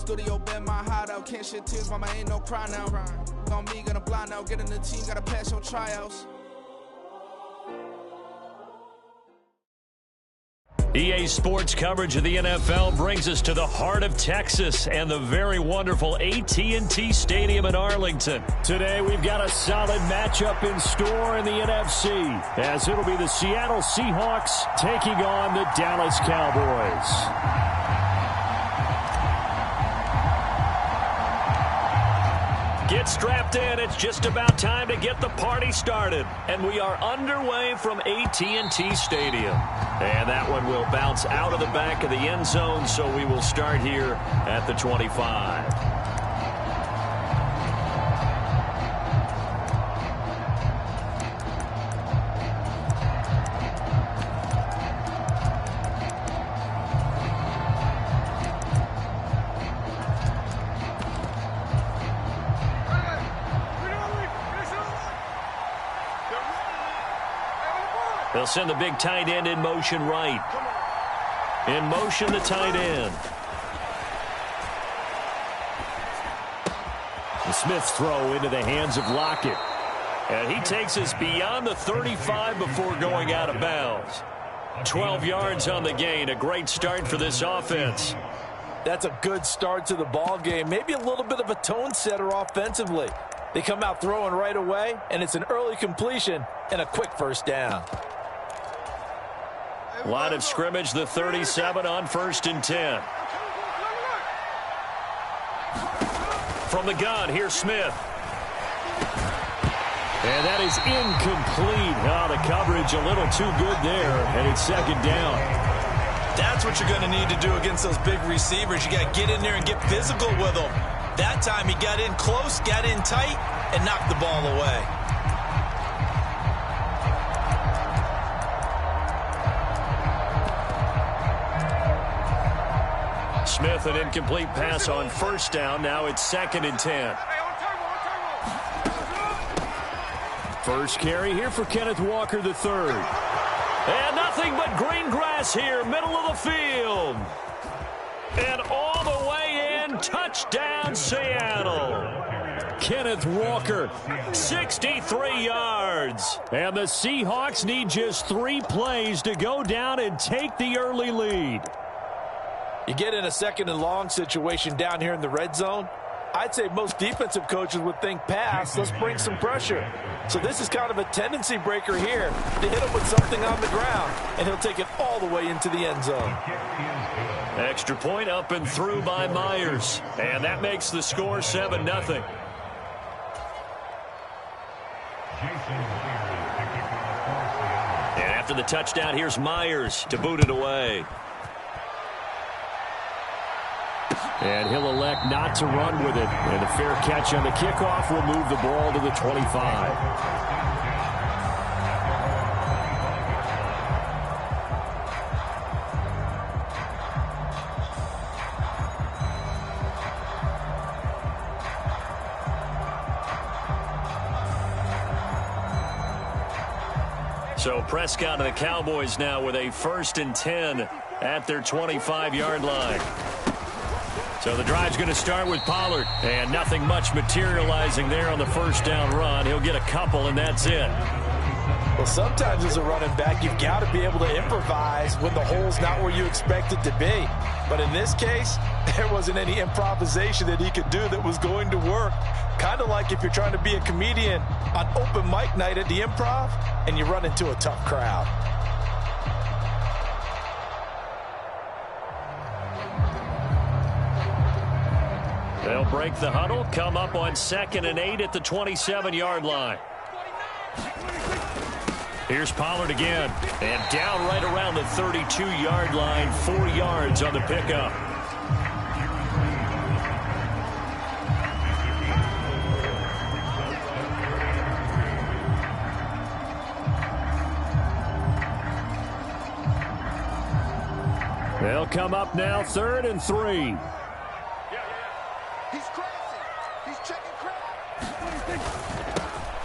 Studio been my hideout. Can't shed tears, mama, ain't no cry now. On me, gonna blind out. Get in the team, gotta pass your tryouts. EA Sports coverage of the NFL brings us to the heart of Texas and the very wonderful AT&T Stadium in Arlington. Today, we've got a solid matchup in store in the NFC, as it'll be the Seattle Seahawks taking on the Dallas Cowboys. Get strapped in. It's just about time to get the party started. And we are underway from AT&T Stadium. And that one will bounce out of the back of the end zone, so we will start here at the 25. They'll send the big tight end in motion right. In motion, the tight end. The Smith's throw into the hands of Lockett. And he takes us beyond the 35 before going out of bounds. 12 yards on the gain. A great start for this offense. That's a good start to the ball game. Maybe a little bit of a tone setter offensively. They come out throwing right away, and it's an early completion and a quick first down. Line of scrimmage, the 37 on 1st and 10. From the gun, here's Smith. And that is incomplete. Oh, the coverage a little too good there, and it's 2nd down. That's what you're going to need to do against those big receivers. You got to get in there and get physical with them. That time he got in close, got in tight, and knocked the ball away. Smith, an incomplete pass on 1st down. Now it's 2nd and 10. First carry here for Kenneth Walker III. And nothing but green grass here, middle of the field. And all the way in, touchdown Seattle. Kenneth Walker, 63 yards. And the Seahawks need just 3 plays to go down and take the early lead. You get in a 2nd and long situation down here in the red zone, I'd say most defensive coaches would think pass, let's bring some pressure. So this is kind of a tendency breaker here to hit him with something on the ground, and he'll take it all the way into the end zone. Extra point up and through by Myers. And that makes the score 7-0. And after the touchdown, here's Myers to boot it away. And he'll elect not to run with it. And a fair catch on the kickoff will move the ball to the 25. So Prescott and the Cowboys now with a 1st and 10 at their 25-yard line. So the drive's going to start with Pollard. And nothing much materializing there on the 1st down run. He'll get a couple, and that's it. Well, sometimes as a running back, you've got to be able to improvise when the hole's not where you expect it to be. But in this case, there wasn't any improvisation that he could do that was going to work. Kind of like if you're trying to be a comedian on open mic night at the Improv and you run into a tough crowd. They'll break the huddle, come up on 2nd and 8 at the 27-yard line. Here's Pollard again, and down right around the 32-yard line, 4 yards on the pickup. They'll come up now, 3rd and 3.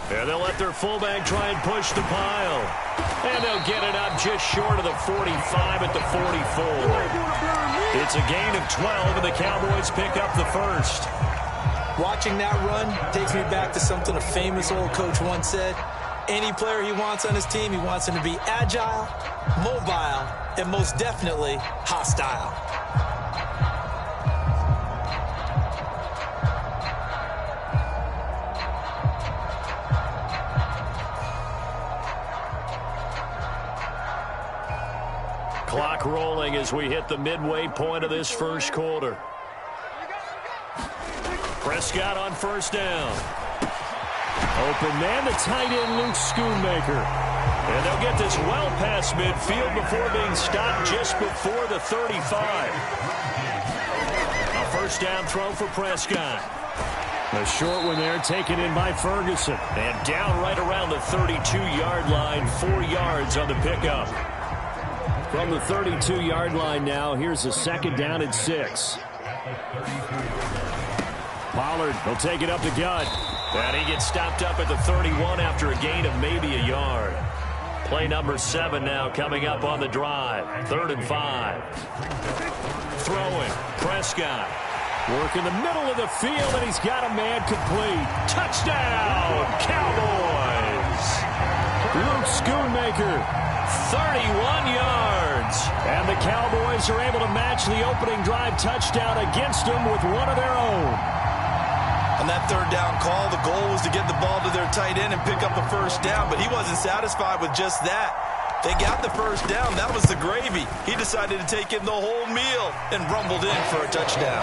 And they'll let their fullback try and push the pile. And they'll get it up just short of the 45 at the 44. It's a gain of 12, and the Cowboys pick up the first. Watching that run takes me back to something a famous old coach once said. Any player he wants on his team, he wants him to be agile, mobile, and most definitely hostile. Clock rolling as we hit the midway point of this first quarter. Prescott on first down. Open man, the tight end, Luke Schoonmaker. And they'll get this well past midfield before being stopped just before the 35. A first down throw for Prescott. A short one there taken in by Ferguson. And down right around the 32-yard line, 4 yards on the pickup. From the 32-yard line now, here's a second down and 6. Pollard will take it up the gut. And he gets stopped up at the 31 after a gain of maybe a yard. Play number 7 now coming up on the drive. 3rd and 5. Throwing. Prescott. Work in the middle of the field, and he's got a man complete. Touchdown, Cowboys! Luke Schoonmaker, 31 yards. And the Cowboys are able to match the opening drive touchdown against them with one of their own. On that third down call, the goal was to get the ball to their tight end and pick up a first down, but he wasn't satisfied with just that. They got the first down. That was the gravy. He decided to take in the whole meal and rumbled in for a touchdown.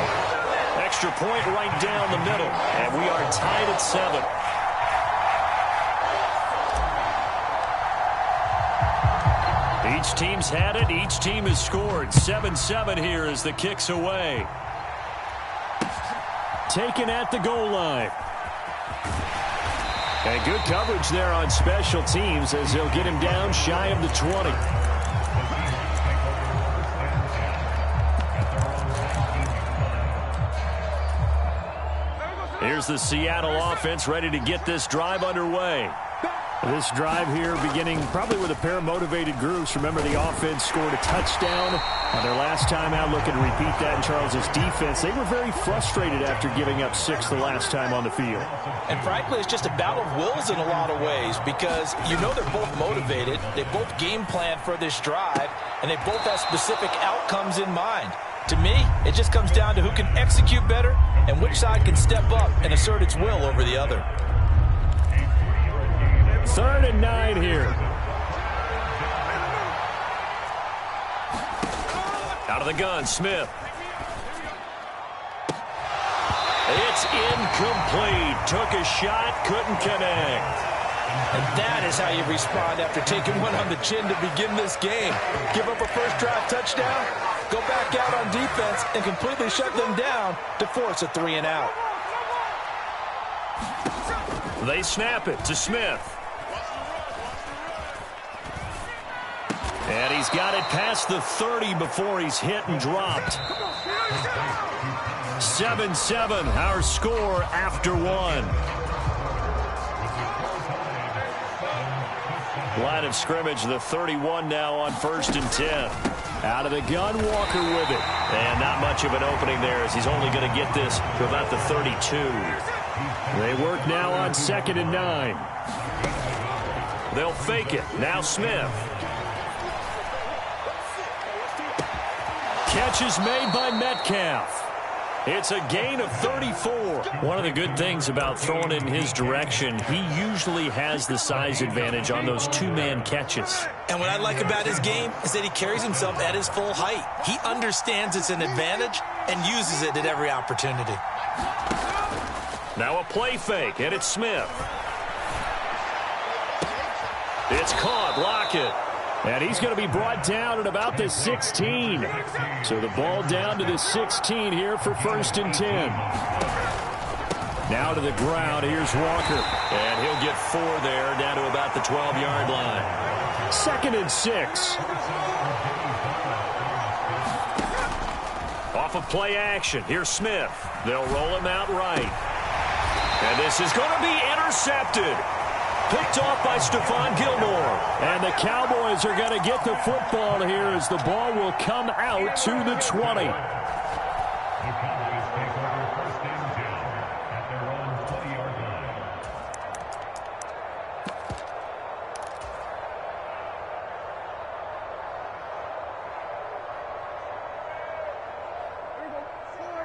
Extra point right down the middle, and we are tied at 7. Each team's had it. Each team has scored. 7-7 here as the kick's away. Taken at the goal line. And good coverage there on special teams as they'll get him down shy of the 20. Here's the Seattle offense ready to get this drive underway. This drive here beginning probably with a pair of motivated groups. Remember, the offense scored a touchdown on their last time out. Looking to repeat that in Charles's defense. They were very frustrated after giving up 6 the last time on the field. And frankly, it's just a battle of wills in a lot of ways because you know they're both motivated. They both game plan for this drive, and they both have specific outcomes in mind. To me, it just comes down to who can execute better and which side can step up and assert its will over the other. 3rd and 9 here. Out of the gun, Smith. It's incomplete. Took a shot, couldn't connect. And that is how you respond after taking one on the chin to begin this game. Give up a first drive touchdown, go back out on defense, and completely shut them down to force a 3 and out. They snap it to Smith. And he's got it past the 30 before he's hit and dropped. 7-7, our score after 1. Line of scrimmage, the 31 now on 1st and 10. Out of the gun, Walker with it. And not much of an opening there as he's only going to get this to about the 32. They work now on 2nd and 9. They'll fake it. Now Smith. Catch is made by Metcalf. It's a gain of 34. One of the good things about throwing it in his direction, he usually has the size advantage on those 2-man catches. And what I like about his game is that he carries himself at his full height. He understands it's an advantage and uses it at every opportunity. Now a play fake, and it's Smith. It's caught. Lockett. And he's going to be brought down at about the 16. So the ball down to the 16 here for 1st and 10. Now to the ground. Here's Walker. And he'll get 4 there down to about the 12-yard line. 2nd and 6. Off of play action. Here's Smith. They'll roll him out right. And this is going to be intercepted. Picked off by Stephon Gilmore. And the Cowboys are going to get the football here as the ball will come out to the 20.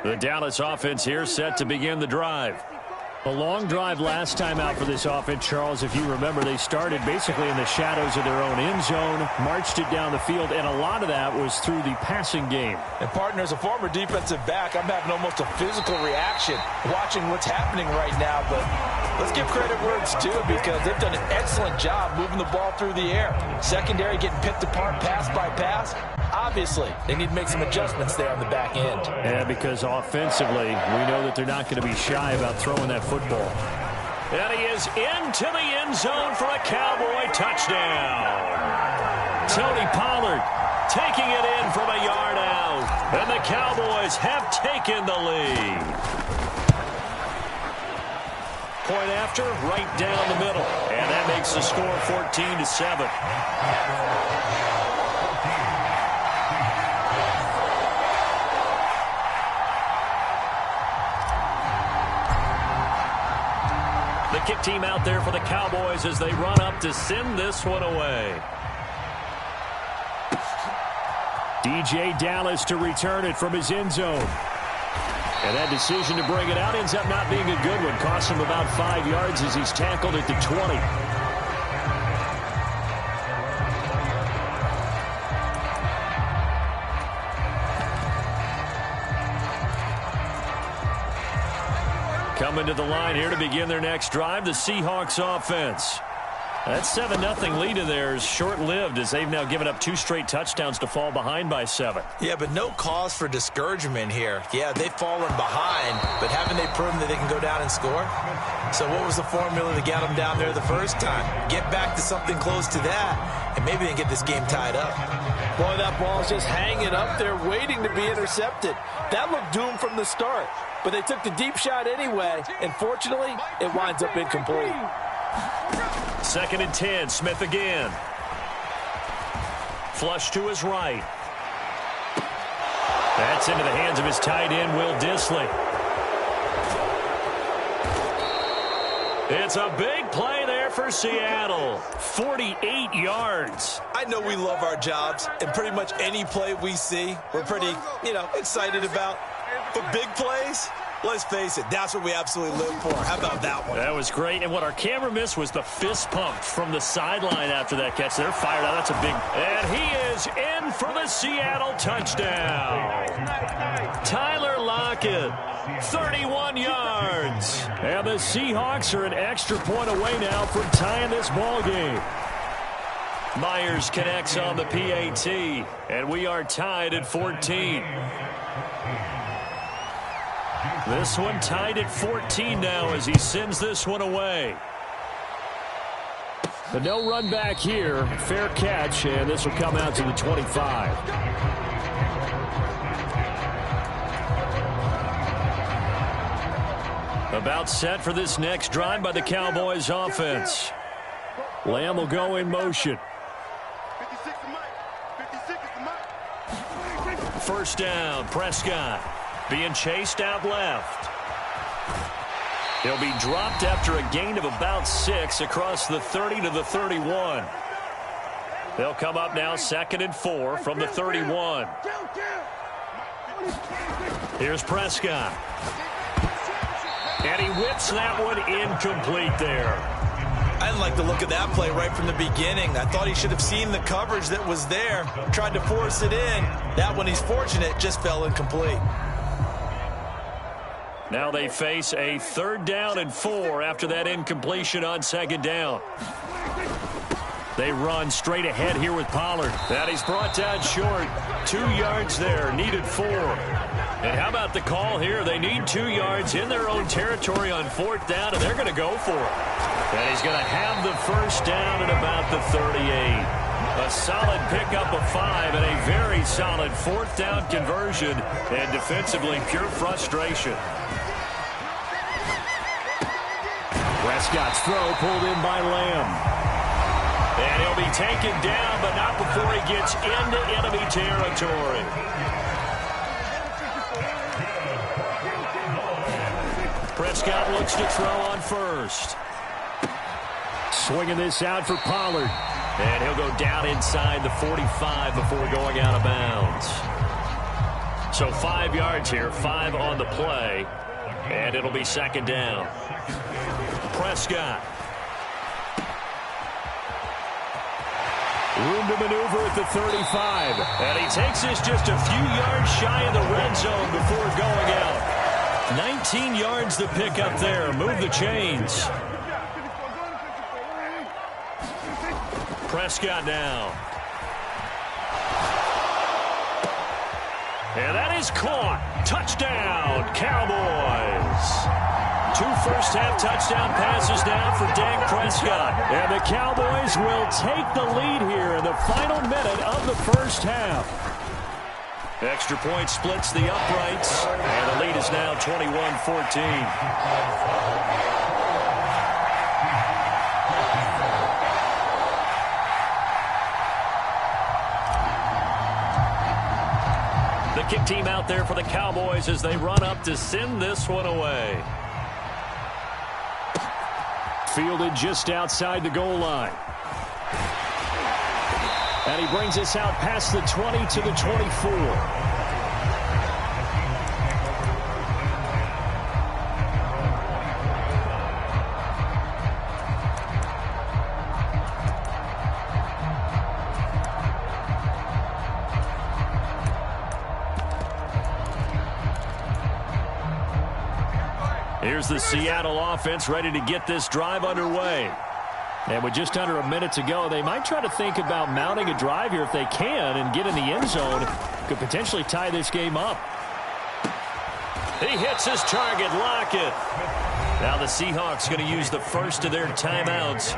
The Dallas offense here set to begin the drive. A long drive last time out for this offense, Charles. If you remember, they started basically in the shadows of their own end zone, marched it down the field, and a lot of that was through the passing game. And, partner, as a former defensive back, I'm having almost a physical reaction watching what's happening right now. But let's give credit where it's due because they've done an excellent job moving the ball through the air. Secondary getting picked apart pass by pass. Obviously, they need to make some adjustments there on the back end. Yeah, because offensively, we know that they're not going to be shy about throwing that football. And he is into the end zone for a Cowboy touchdown. Tony Pollard taking it in from a yard out. And the Cowboys have taken the lead. Point after, right down the middle. And that makes the score 14-7. The kick team out there for the Cowboys as they run up to send this one away. DJ Dallas to return it from his end zone. And that decision to bring it out ends up not being a good one. Costs him about 5 yards as he's tackled at the 20. Coming to the line here to begin their next drive, the Seahawks offense. That 7-0 lead of theirs short-lived as they've now given up 2 straight touchdowns to fall behind by 7. Yeah, but no cause for discouragement here. Yeah, they've fallen behind, but haven't they proven that they can go down and score? So what was the formula to get them down there the first time? Get back to something close to that, and maybe they can get this game tied up. Boy, that ball's just hanging up there waiting to be intercepted. That looked doomed from the start. But they took the deep shot anyway, and fortunately, it winds up incomplete. 2nd and 10, Smith again. Flush to his right. That's into the hands of his tight end, Will Dissly. It's a big play there for Seattle. 48 yards. I know we love our jobs, and pretty much any play we see, we're pretty, excited about. But big plays, let's face it, that's what we absolutely live for. How about that one? That was great. And what our camera missed was the fist pump from the sideline after that catch. They're fired out. That's a big... And he is in for the Seattle touchdown. Tyler Lockett, 31 yards. And the Seahawks are an extra point away now from tying this ball game. Myers connects on the PAT. And we are tied at 14. This one tied at 14 now as he sends this one away. The no run back here. Fair catch, and this will come out to the 25. About set for this next drive by the Cowboys offense. Lamb will go in motion. First down, Prescott. Being chased out left. He'll be dropped after a gain of about 6 across the 30 to the 31. They'll come up now 2nd and 4 from the 31. Here's Prescott. And he whips that one incomplete there. I didn't like the look of that play right from the beginning. I thought he should have seen the coverage that was there, tried to force it in. That one, he's fortunate, just fell incomplete. Now they face a 3rd down and 4 after that incompletion on 2nd down. They run straight ahead here with Pollard. That he's brought down short. 2 yards there, needed 4. And how about the call here? They need 2 yards in their own territory on 4th down, and they're going to go for it. And he's going to have the first down at about the 38. A solid pickup of 5 and a very solid 4th down conversion. And defensively, pure frustration. Prescott's throw pulled in by Lamb. And he'll be taken down, but not before he gets into enemy territory. Prescott looks to throw on first. Swinging this out for Pollard. And he'll go down inside the 45 before going out of bounds. So 5 yards here, 5 on the play. And it'll be second down. Prescott. Room to maneuver at the 35. And he takes this just a few yards shy of the red zone before going out. 19 yards to pick up there. Move the chains. Prescott now. And that is caught. Touchdown, Cowboys. 2 first-half touchdown passes now for Dak Prescott. And the Cowboys will take the lead here in the final minute of the first half. Extra point splits the uprights, and the lead is now 21-14. The kick team out there for the Cowboys as they run up to send this one away. Fielded just outside the goal line. And he brings us out past the 20 to the 24. Here's the Seattle offense ready to get this drive underway. And with just under a minute to go, they might try to think about mounting a drive here if they can and get in the end zone. Could potentially tie this game up. He hits his target, Lockett. Now the Seahawks going to use the first of their timeouts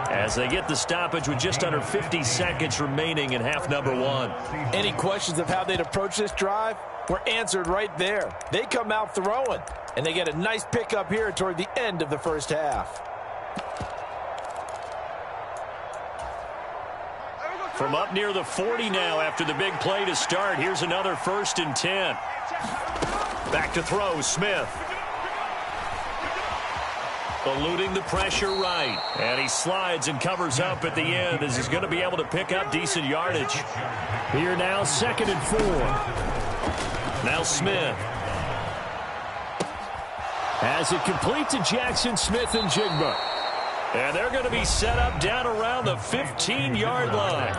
as they get the stoppage with just under 50 seconds remaining in half number 1. Any questions of how they'd approach this drive were answered right there. They come out throwing, and they get a nice pickup here toward the end of the first half. From up near the 40 now after the big play to start. Here's another 1st and 10. Back to throw, Smith. Eluding the pressure right. And he slides and covers up at the end as he's going to be able to pick up decent yardage. Here now, 2nd and 4. Now Smith. Has it complete to Jackson Smith and Jigba. And they're going to be set up down around the 15-yard line.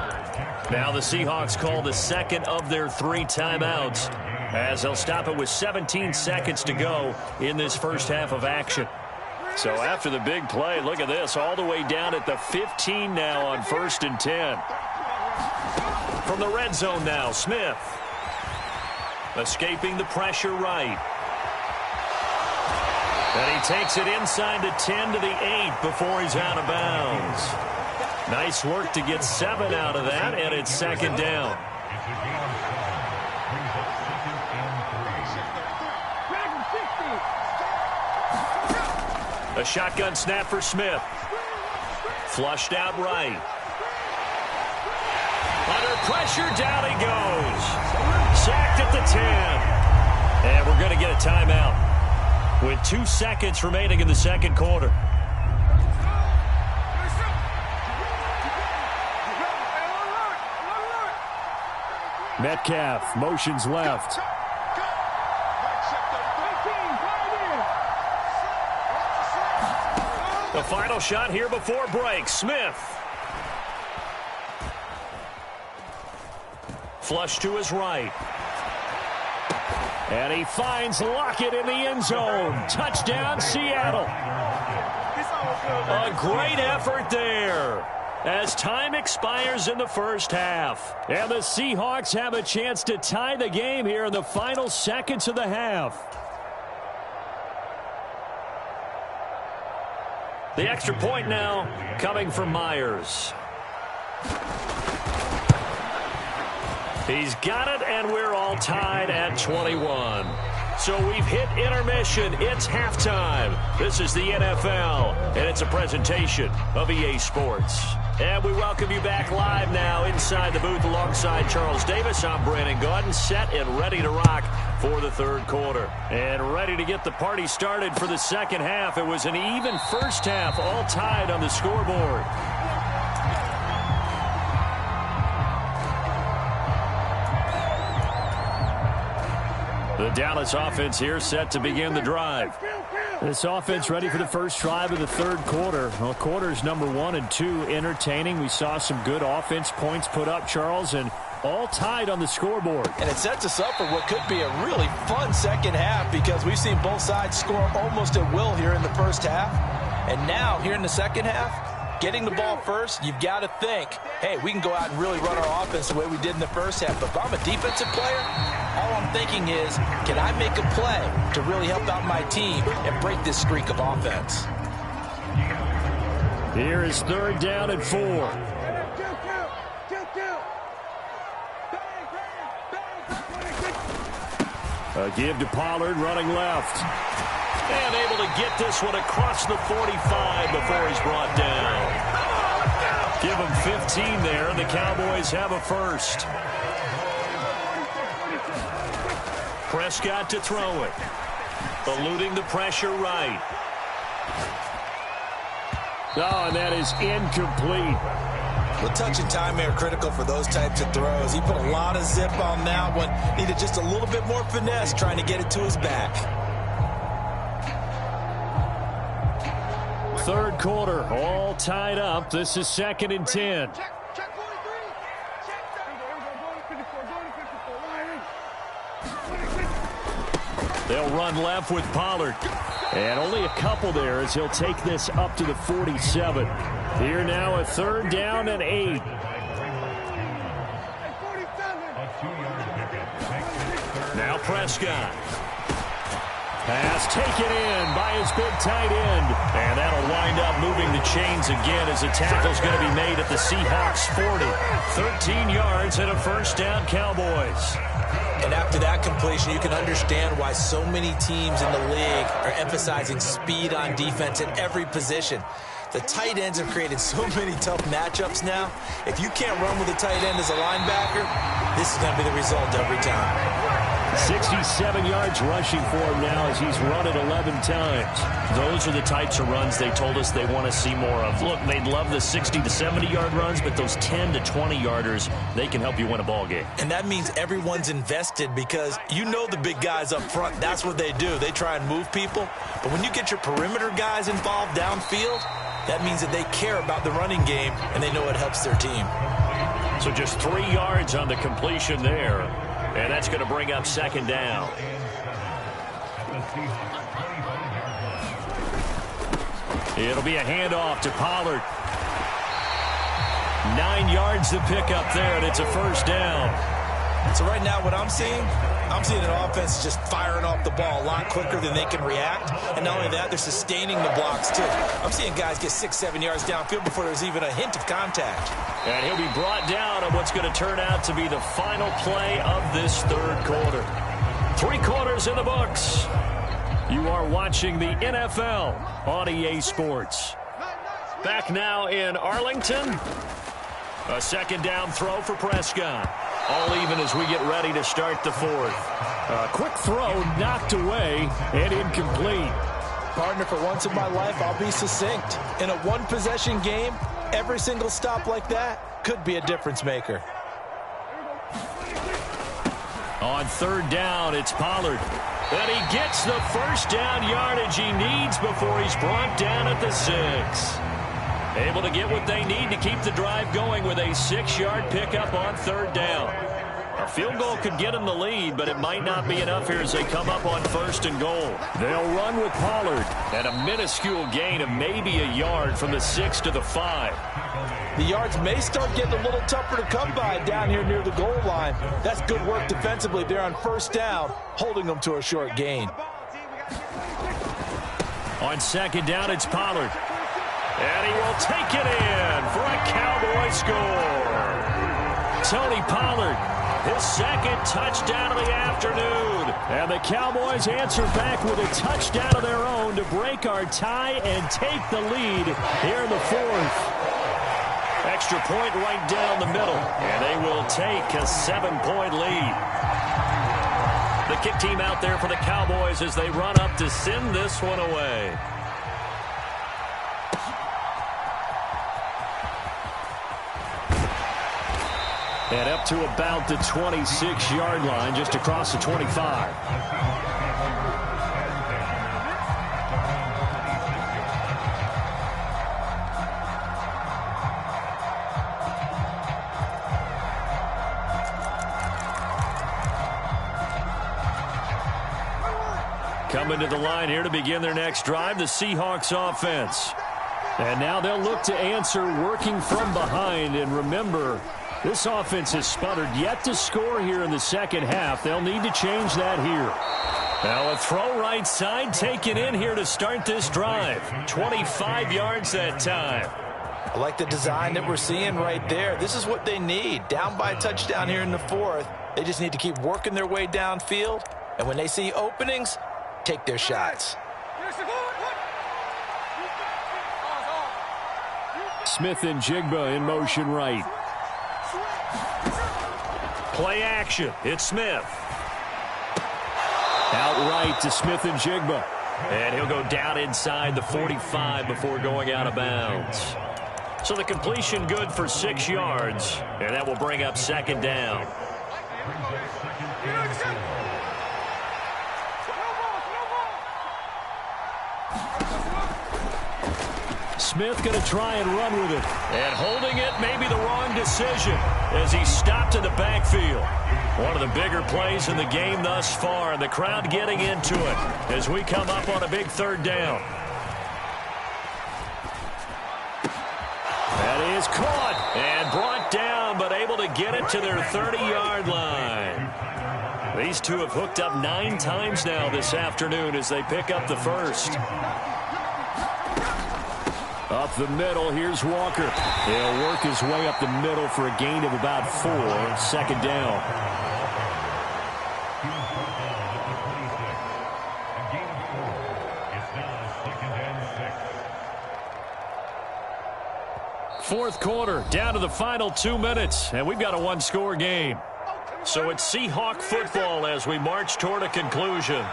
Now the Seahawks call the second of their 3 timeouts as they'll stop it with 17 seconds to go in this first half of action. So after the big play, look at this, all the way down at the 15 now on 1st and 10. From the red zone now, Smith. Escaping the pressure right. And he takes it inside the 10 to the 8 before he's out of bounds. Nice work to get 7 out of that, and it's 2nd down. A shotgun snap for Smith. Flushed out right. Under pressure, down he goes. Sacked at the 10. And we're going to get a timeout with 2 seconds remaining in the second quarter. Metcalf motions left. The final shot here before break. Smith. Flush to his right. And he finds Lockett in the end zone. Touchdown, Seattle. A great effort there as time expires in the first half. And the Seahawks have a chance to tie the game here in the final seconds of the half. The extra point now coming from Myers. He's got it, and we're all tied at 21. So we've hit intermission. It's halftime. This is the NFL, and it's a presentation of EA Sports. And we welcome you back live now inside the booth alongside Charles Davis. I'm Brandon Gaudin, set and ready to rock for the third quarter. And ready to get the party started for the second half. It was an even first half, all tied on the scoreboard. The Dallas offense here set to begin the drive. This offense ready for the first drive of the third quarter. Well, quarters number 1 and 2 entertaining. We saw some good offense points put up, Charles, and all tied on the scoreboard. And it sets us up for what could be a really fun second half because we've seen both sides score almost at will here in the first half. And now, here in the second half, getting the ball first, you've got to think, hey, we can go out and really run our offense the way we did in the first half. But if I'm a defensive player, all I'm thinking is, can I make a play to really help out my team and break this streak of offense? Here is third down and 4. A give to Pollard running left. And able to get this one across the 45 before he's brought down. Give him 15 there, and the Cowboys have a first. Prescott to throw it. Eluding the pressure right. Oh, and that is incomplete. Well, touch and time are critical for those types of throws. He put a lot of zip on that one. Needed just a little bit more finesse trying to get it to his back. Third quarter, all tied up. This is 2nd and 10. They'll run left with Pollard. And only a couple there as he'll take this up to the 47. Here now a third down and 8. Now Prescott. Pass taken in by his big tight end. And that'll wind up moving the chains again as the tackle's going to be made at the Seahawks 40. 13 yards and a first down, Cowboys. And after that completion, you can understand why so many teams in the league are emphasizing speed on defense at every position. The tight ends have created so many tough matchups now. If you can't run with a tight end as a linebacker, this is going to be the result every time. 67 yards rushing for him now as he's run it 11 times. Those are the types of runs they told us they want to see more of. Look, they'd love the 60 to 70-yard runs, but those 10 to 20-yarders, they can help you win a ball game. And that means everyone's invested because you know the big guys up front, that's what they do. They try and move people. But when you get your perimeter guys involved downfield, that means that they care about the running game and they know it helps their team. So just 3 yards on the completion there. And that's going to bring up second down. It'll be a handoff to Pollard. 9 yards to pick up there, and it's a first down. So right now what I'm seeing an offense just firing off the ball a lot quicker than they can react. And not only that, they're sustaining the blocks too. I'm seeing guys get 6-7 yards downfield before there's even a hint of contact. And he'll be brought down on what's going to turn out to be the final play of this third quarter. 3 quarters in the books. You are watching the NFL on EA Sports. Back now in Arlington. A second down throw for Prescott. All even as we get ready to start the fourth. A quick throw knocked away and incomplete. Partner, for once in my life, I'll be succinct. In a one-possession game, every single stop like that could be a difference maker. On third down, it's Pollard. And he gets the first down yardage he needs before he's brought down at the 6. Able to get what they need to keep the drive going with a 6-yard pickup on third down. A field goal could get them the lead, but it might not be enough here as they come up on first and goal. They'll run with Pollard at a minuscule gain of maybe a yard from the 6 to the 5. The yards may start getting a little tougher to come by down here near the goal line. That's good work defensively there on first down, holding them to a short gain. On second down, it's Pollard. And he will take it in for a Cowboy score. Tony Pollard his second touchdown of the afternoon. And the Cowboys answer back with a touchdown of their own to break our tie and take the lead here in the fourth. Extra point right down the middle, and they will take a 7-point lead. The kick team out there for the Cowboys as they run up to send this one away. And up to about the 26-yard line, just across the 25. Coming to the line here to begin their next drive, the Seahawks offense. And now they'll look to answer working from behind. And remember, this offense has sputtered yet to score here in the second half. They'll need to change that here. Now a throw right side taken in here to start this drive. 25 yards that time. I like the design that we're seeing right there. This is what they need. Down by a touchdown here in the fourth. They just need to keep working their way downfield. And when they see openings, take their shots. Smith and Jigba in motion right. Play action. It's Smith. Outright to Smith and Jigba. And he'll go down inside the 45 before going out of bounds. So the completion good for 6 yards. And that will bring up second down. Smith going to try and run with it. And holding it may be the wrong decision as he stopped in the backfield. One of the bigger plays in the game thus far, and the crowd getting into it as we come up on a big third down. That is caught and brought down, but able to get it to their 30-yard line. These two have hooked up 9 times now this afternoon as they pick up the first. Up the middle, here's Walker. He'll work his way up the middle for a gain of about 4. Second down. Fourth quarter, down to the final 2 minutes, and we've got a 1-score game. So it's Seahawk football as we march toward a conclusion.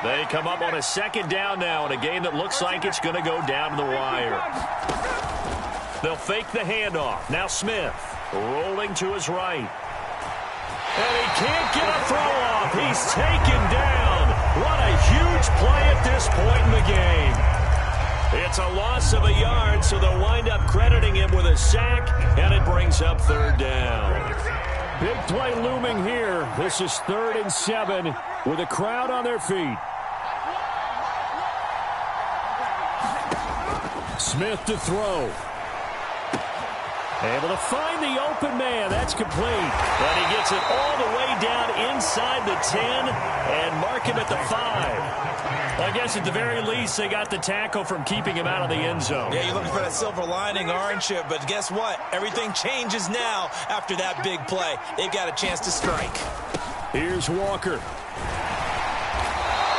They come up on a second down now in a game that looks like it's going to go down to the wire. They'll fake the handoff. Now Smith rolling to his right. And he can't get a throw off. He's taken down. What a huge play at this point in the game. It's a loss of a yard, so they'll wind up crediting him with a sack, and it brings up third down. Big play looming here. This is 3rd and 7 with a crowd on their feet. Smith to throw. Able to find the open man. That's complete. But he gets it all the way down inside the 10 and mark him at the 5. I guess at the very least they got the tackle from keeping him out of the end zone. Yeah, you're looking for that silver lining, aren't you? But guess what? Everything changes now after that big play. They've got a chance to strike. Here's Walker.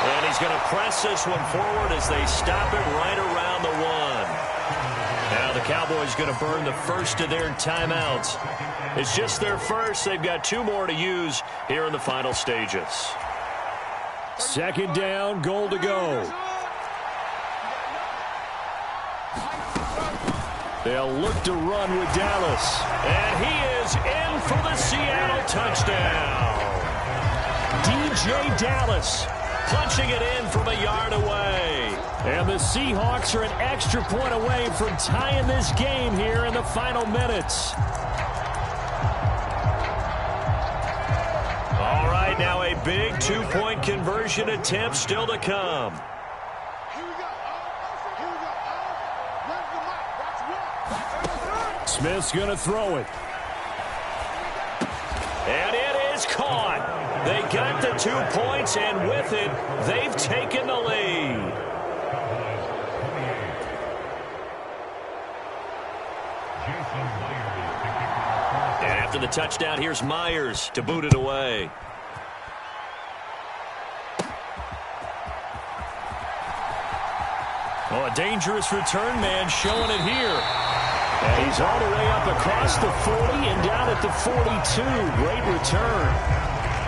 And he's going to press this one forward as they stop it right around the 1. Now the Cowboys going to burn the first of their timeouts. It's just their first. They've got 2 more to use here in the final stages. Second down, goal to go. They'll look to run with Dallas. And he is in for the Seattle touchdown. DJ Dallas punching it in from a yard away. And the Seahawks are an extra point away from tying this game here in the final minutes. All right, now a big 2-point conversion attempt still to come. Smith's going to throw it. And it is caught. They got the 2 points, and with it, they've taken the lead. And After the touchdown, here's Myers to boot it away. Oh, a dangerous return man showing it here. And he's all the way up across the 40 and down at the 42. Great return.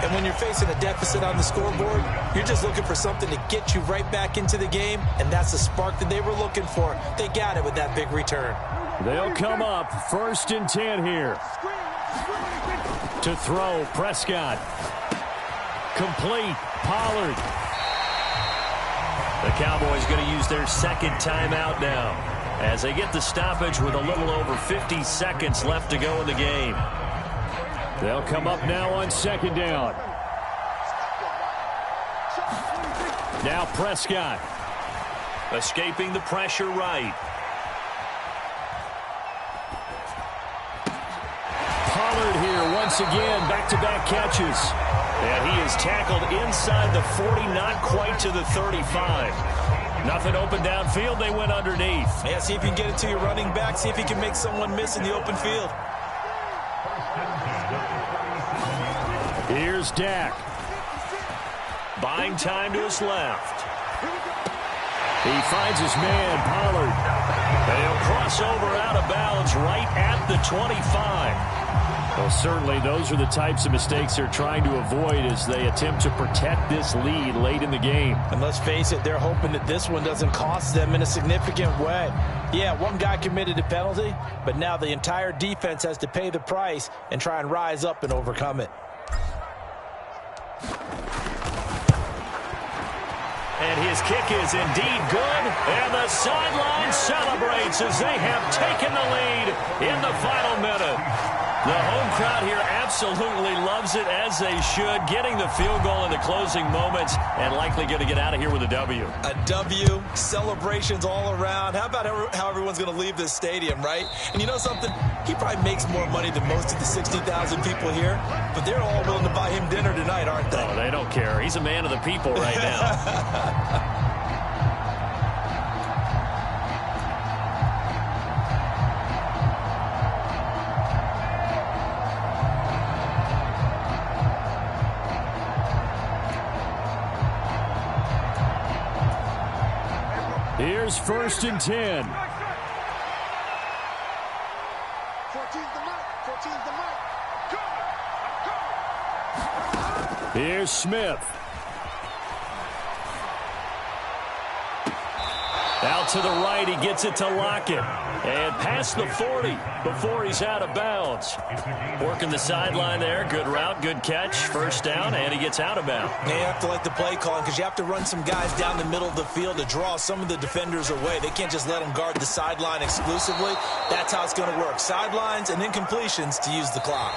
And when you're facing a deficit on the scoreboard, you're just looking for something to get you right back into the game, and that's the spark that they were looking for. They got it with that big return. They'll come up 1st and 10 here. To throw, Prescott. Complete, Pollard. The Cowboys going to use their second timeout now as they get the stoppage with a little over 50 seconds left to go in the game. They'll come up now on 2nd down. Now Prescott. Escaping the pressure right. Pollard here once again, back-to-back catches. And he is tackled inside the 40, not quite to the 35. Nothing open downfield, they went underneath. Yeah, see if you can get it to your running back. See if you can make someone miss in the open field. Here's Dak. Buying time to his left. He finds his man, Pollard. And he'll cross over out of bounds right at the 25. Well, certainly those are the types of mistakes they're trying to avoid as they attempt to protect this lead late in the game. And let's face it, they're hoping that this one doesn't cost them in a significant way. Yeah, one guy committed a penalty, but now the entire defense has to pay the price and try and rise up and overcome it. And his kick is indeed good. And the sideline celebrates as they have taken the lead in the final minute. The home crowd here absolutely loves it, as they should, getting the field goal in the closing moments and likely going to get out of here with a W. A W, celebrations all around. How about how everyone's going to leave this stadium, right? And you know something? He probably makes more money than most of the 60,000 people here, but they're all willing to buy him dinner tonight, aren't they? Oh, they don't care. He's a man of the people right now. Here's 1st and 10. 14's the mark. 14's the mark. Here's Smith. Out to the right, he gets it to Lockett. And past the 40 before he's out of bounds. Working the sideline there. Good route, good catch. 1st down, and he gets out of bounds. You have to like the play calling because you have to run some guys down the middle of the field to draw some of the defenders away. They can't just let them guard the sideline exclusively. That's how it's going to work. Sidelines and then completions to use the clock.